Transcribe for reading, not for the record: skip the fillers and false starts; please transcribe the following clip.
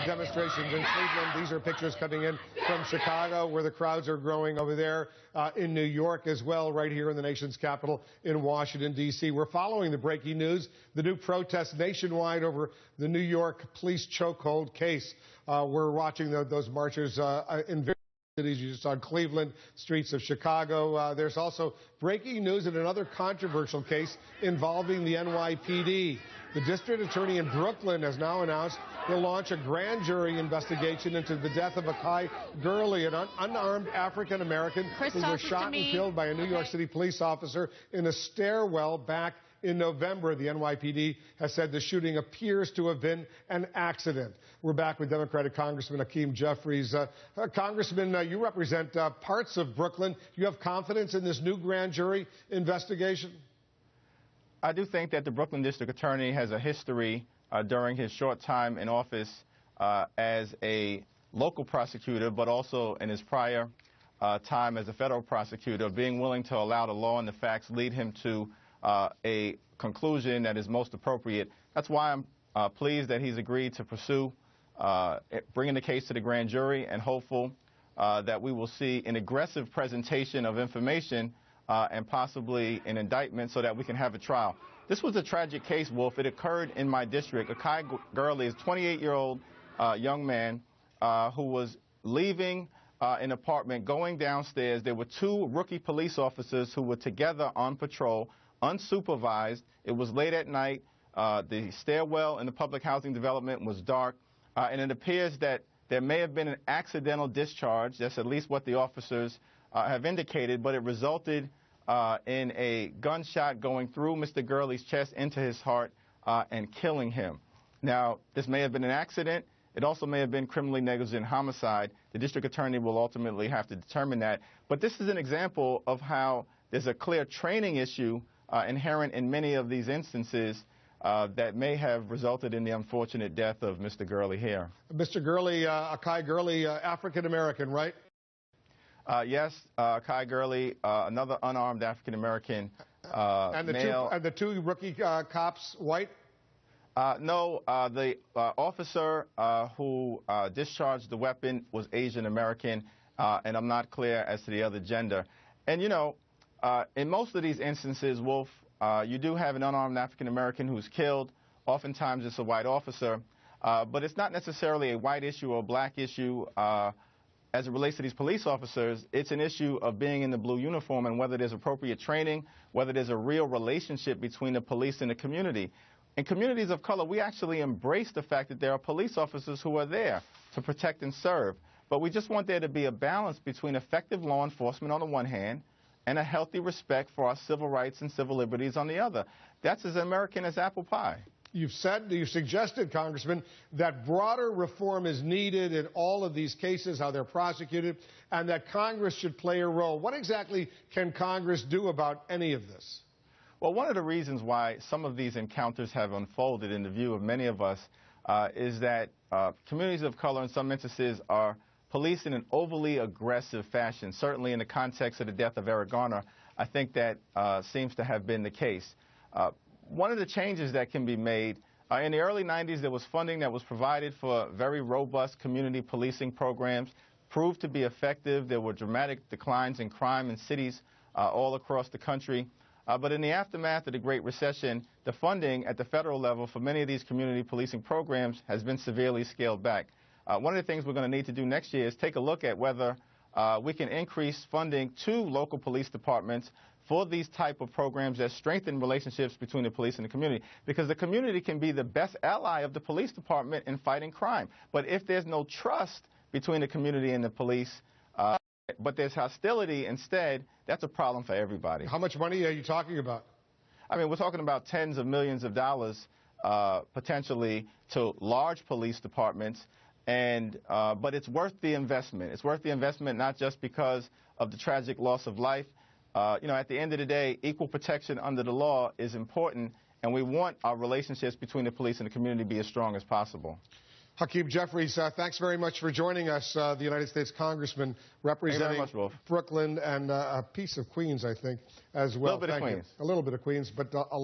demonstrations in Cleveland. These are pictures coming in from Chicago, where the crowds are growing over there, in New York as well, right here in the nation's capital in Washington, D.C. We're following the breaking news, the new protests nationwide over the New York police chokehold case. We're watching those marchers in various cities. You just saw Cleveland, streets of Chicago. There's also breaking news in another controversial case involving the NYPD. The district attorney in Brooklyn has now announced he'll launch a grand jury investigation into the death of Akai Gurley, an unarmed African-American who was shot and killed by a New York City police officer in a stairwell back in November. The NYPD has said the shooting appears to have been an accident. We're back with Democratic Congressman Akai Jeffries. Congressman, you represent parts of Brooklyn. Do you have confidence in this new grand jury investigation? I do think that the Brooklyn District Attorney has a history during his short time in office as a local prosecutor, but also in his prior time as a federal prosecutor, being willing to allow the law and the facts lead him to a conclusion that is most appropriate. That's why I'm pleased that he's agreed to pursue bringing the case to the grand jury, and hopeful that we will see an aggressive presentation of information and possibly an indictment so that we can have a trial. This was a tragic case, Wolf. It occurred in my district. Akai Gurley is a 28-year-old young man who was leaving an apartment, going downstairs. There were two rookie police officers who were together on patrol, unsupervised. It was late at night. The stairwell in the public housing development was dark, and it appears that there may have been an accidental discharge. That's at least what the officers have indicated, but it resulted in a gunshot going through Mr. Gurley's chest into his heart and killing him. Now, this may have been an accident. It also may have been criminally negligent homicide. The district attorney will ultimately have to determine that. But this is an example of how there's a clear training issue inherent in many of these instances that may have resulted in the unfortunate death of Mr. Gurley here. Mr. Gurley, Akai Gurley, African-American, right? Yes, Akai Gurley, another unarmed African-American male. And the two rookie cops, white? No, the officer who discharged the weapon was Asian-American, and I'm not clear as to the other gender. And, you know, in most of these instances, Wolf, you do have an unarmed African-American who's killed. Oftentimes it's a white officer, but it's not necessarily a white issue or a black issue. As it relates to these police officers, it's an issue of being in the blue uniform and whether there's appropriate training, whether there's a real relationship between the police and the community. In communities of color, we actually embrace the fact that there are police officers who are there to protect and serve. But we just want there to be a balance between effective law enforcement on the one hand and a healthy respect for our civil rights and civil liberties on the other. That's as American as apple pie. You've suggested, Congressman, that broader reform is needed in all of these cases, how they're prosecuted, and that Congress should play a role. What exactly can Congress do about any of this? Well, one of the reasons why some of these encounters have unfolded in the view of many of us is that communities of color in some instances are policed in an overly aggressive fashion. Certainly in the context of the death of Eric Garner, I think that seems to have been the case. One of the changes that can be made, in the early 90s, there was funding that was provided for very robust community policing programs, proved to be effective. There were dramatic declines in crime in cities all across the country. But in the aftermath of the Great Recession, the funding at the federal level for many of these community policing programs has been severely scaled back. One of the things we're going to need to do next year is take a look at whether we can increase funding to local police departments for these type of programs that strengthen relationships between the police and the community, because the community can be the best ally of the police department in fighting crime. But if there's no trust between the community and the police, but there's hostility instead, that's a problem for everybody. How much money are you talking about? I mean, we're talking about tens of millions of dollars potentially to large police departments, and but it's worth the investment. It's worth the investment not just because of the tragic loss of life. You know, at the end of the day, equal protection under the law is important, and we want our relationships between the police and the community to be as strong as possible. Akai Jeffries, thanks very much for joining us, the United States Congressman representing Brooklyn and a piece of Queens, I think, as well. A little bit of Queens. A little bit of Queens, but a lot.